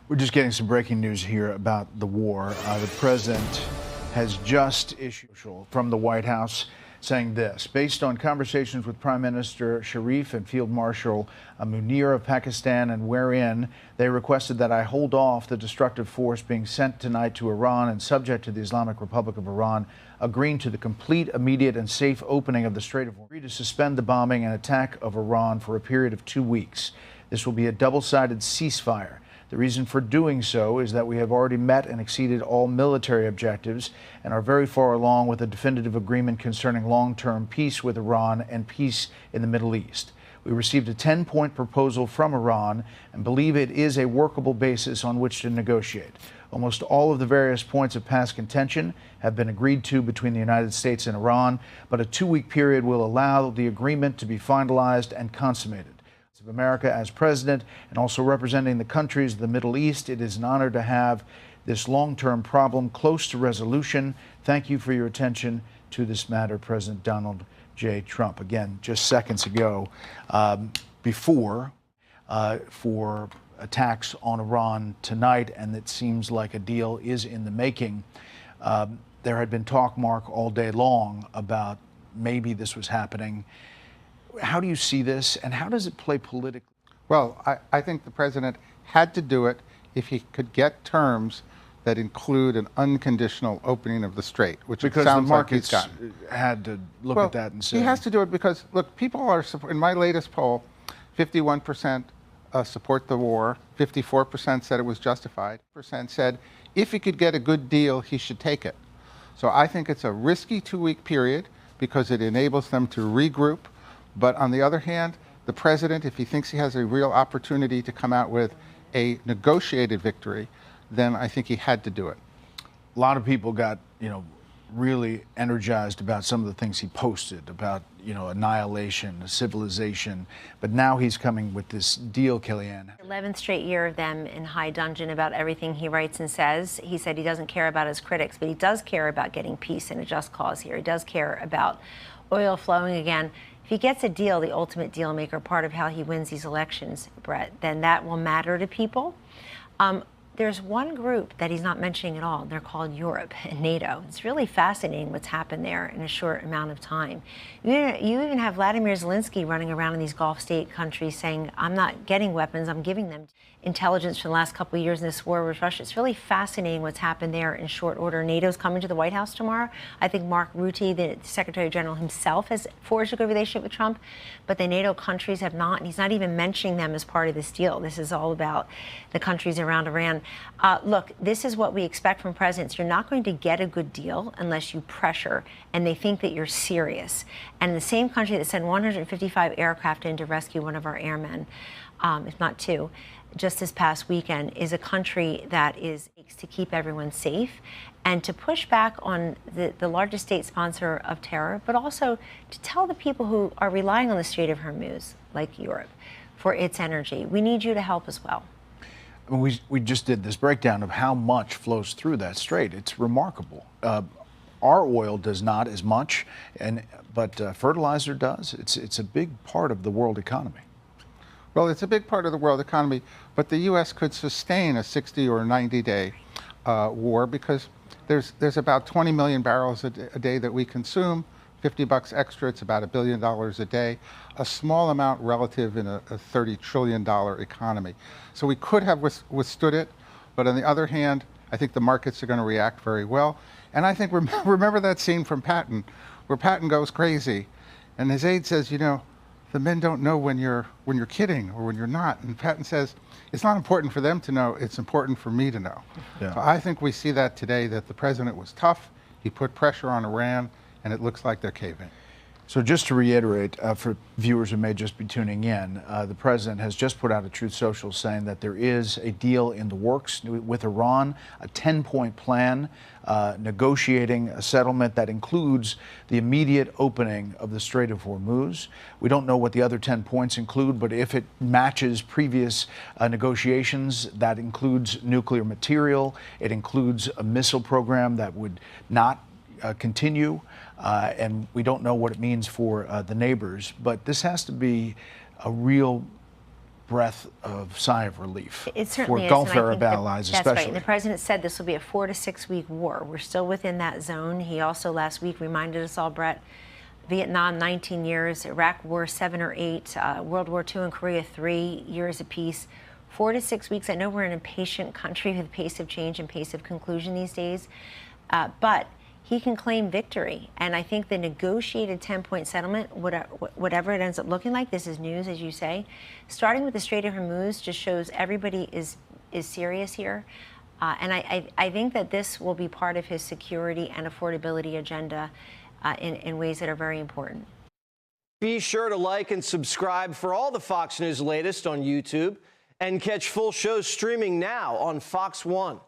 We're just getting some breaking news here about the war. The president has just issued from the White House saying this: based on conversations with Prime Minister Sharif and Field Marshal Munir of Pakistan, and wherein they requested that I hold off the destructive force being sent tonight to Iran and subject to the Islamic Republic of Iran, agreeing to the complete, immediate, and safe opening of the Strait of Hormuz, to suspend the bombing and attack of Iran for a period of 2 weeks. This will be a double-sided ceasefire. The reason for doing so is that we have already met and exceeded all military objectives and are very far along with a definitive agreement concerning long-term peace with Iran and peace in the Middle East. We received a 10-point proposal from Iran and believe it is a workable basis on which to negotiate. Almost all of the various points of past contention have been agreed to between the United States and Iran, but a 2-week period will allow the agreement to be finalized and consummated. Of America as president and also representing the countries of the Middle East, it is an honor to have this long-term problem close to resolution. Thank you for your attention to this matter, President Donald J. Trump. Again, just seconds ago, for attacks on Iran tonight, and it seems like a deal is in the making. There had been talk, Mark, all day long about maybe this was happening. How do you see this, and how does it play politically? Well, I think the president had to do it if he could get terms that include an unconditional opening of the strait, which because it sounds the markets like he's gotten. Had to look at that and say. He has to do it because, look, people are, in my latest poll, 51% support the war, 54% said it was justified, percent said if he could get a good deal, he should take it. So I think it's a risky 2-week period because it enables them to regroup. But on the other hand, the president, if he thinks he has a real opportunity to come out with a negotiated victory, then I think he had to do it. A lot of people got, really energized about some of the things he posted about, annihilation, civilization. But now he's coming with this deal, Kellyanne. 11th straight year of them in high dudgeon about everything he writes and says. He said he doesn't care about his critics, but he does care about getting peace and a just cause here. He does care about oil flowing again. If he gets a deal, the ultimate deal maker, part of how he wins these elections, Brett, then that will matter to people. There's one group that he's not mentioning at all, and they're called Europe and NATO. It's really fascinating what's happened there in a short amount of time. You even have Vladimir Zelensky running around in these Gulf state countries saying, I'm not getting weapons, I'm giving them intelligence for the last couple of years in this war with Russia. It's really fascinating what's happened there in short order. NATO's coming to the White House tomorrow. I think Mark Rutte, the Secretary General himself, has forged a good relationship with Trump, but the NATO countries have not, and he's not even mentioning them as part of this deal. This is all about the countries around Iran. Look, this is what we expect from presidents. You're not going to get a good deal unless you pressure, and they think that you're serious. And the same country that sent 155 aircraft in to rescue one of our airmen, if not two, just this past weekend, is a country that is to keep everyone safe and to push back on the largest state sponsor of terror, but also to tell the people who are relying on the Strait of Hormuz, like Europe, for its energy, we need you to help as well. We just did this breakdown of how much flows through that strait. It's remarkable. Our oil does not as much, but fertilizer does. It's a big part of the world economy. Well, it's a big part of the world economy, but the U.S. could sustain a 60 or 90-day war because there's about 20 million barrels a day that we consume. $50 extra, it's about $1 billion a day, a small amount relative in a $30 trillion economy. So we could have withstood it, but on the other hand, I think the markets are going to react very well. And I think, remember that scene from Patton, where Patton goes crazy, and his aide says, the men don't know when you're kidding or when you're not. And Patton says, it's not important for them to know, it's important for me to know. Yeah. So I think we see that today, that the president was tough, he put pressure on Iran, and it looks like they're caving. So just to reiterate, for viewers who may just be tuning in, the president has just put out a Truth Social saying that there is a deal in the works with Iran, a 10-point plan, negotiating a settlement that includes the immediate opening of the Strait of Hormuz. We don't know what the other 10 points include, but if it matches previous negotiations, that includes nuclear material, it includes a missile program that would not continue, and we don't know what it means for the neighbors. But this has to be a real breath of sigh of relief It certainly for is, Gulf and I Arab think that- allies, that's especially. right. And the president said this will be a 4 to 6 week war. We're still within that zone. He also last week reminded us all, Brett, Vietnam 19 years, Iraq War 7 or 8, World War II and Korea 3 years apiece. 4 to 6 weeks. I know we're an impatient country with pace of change and pace of conclusion these days, but he can claim victory. And I think the negotiated 10-point settlement, whatever it ends up looking like, this is news, as you say, starting with the Strait of Hormuz just shows everybody is serious here. And I think that this will be part of his security and affordability agenda in ways that are very important. Be sure to like and subscribe for all the Fox News latest on YouTube and catch full shows streaming now on Fox One.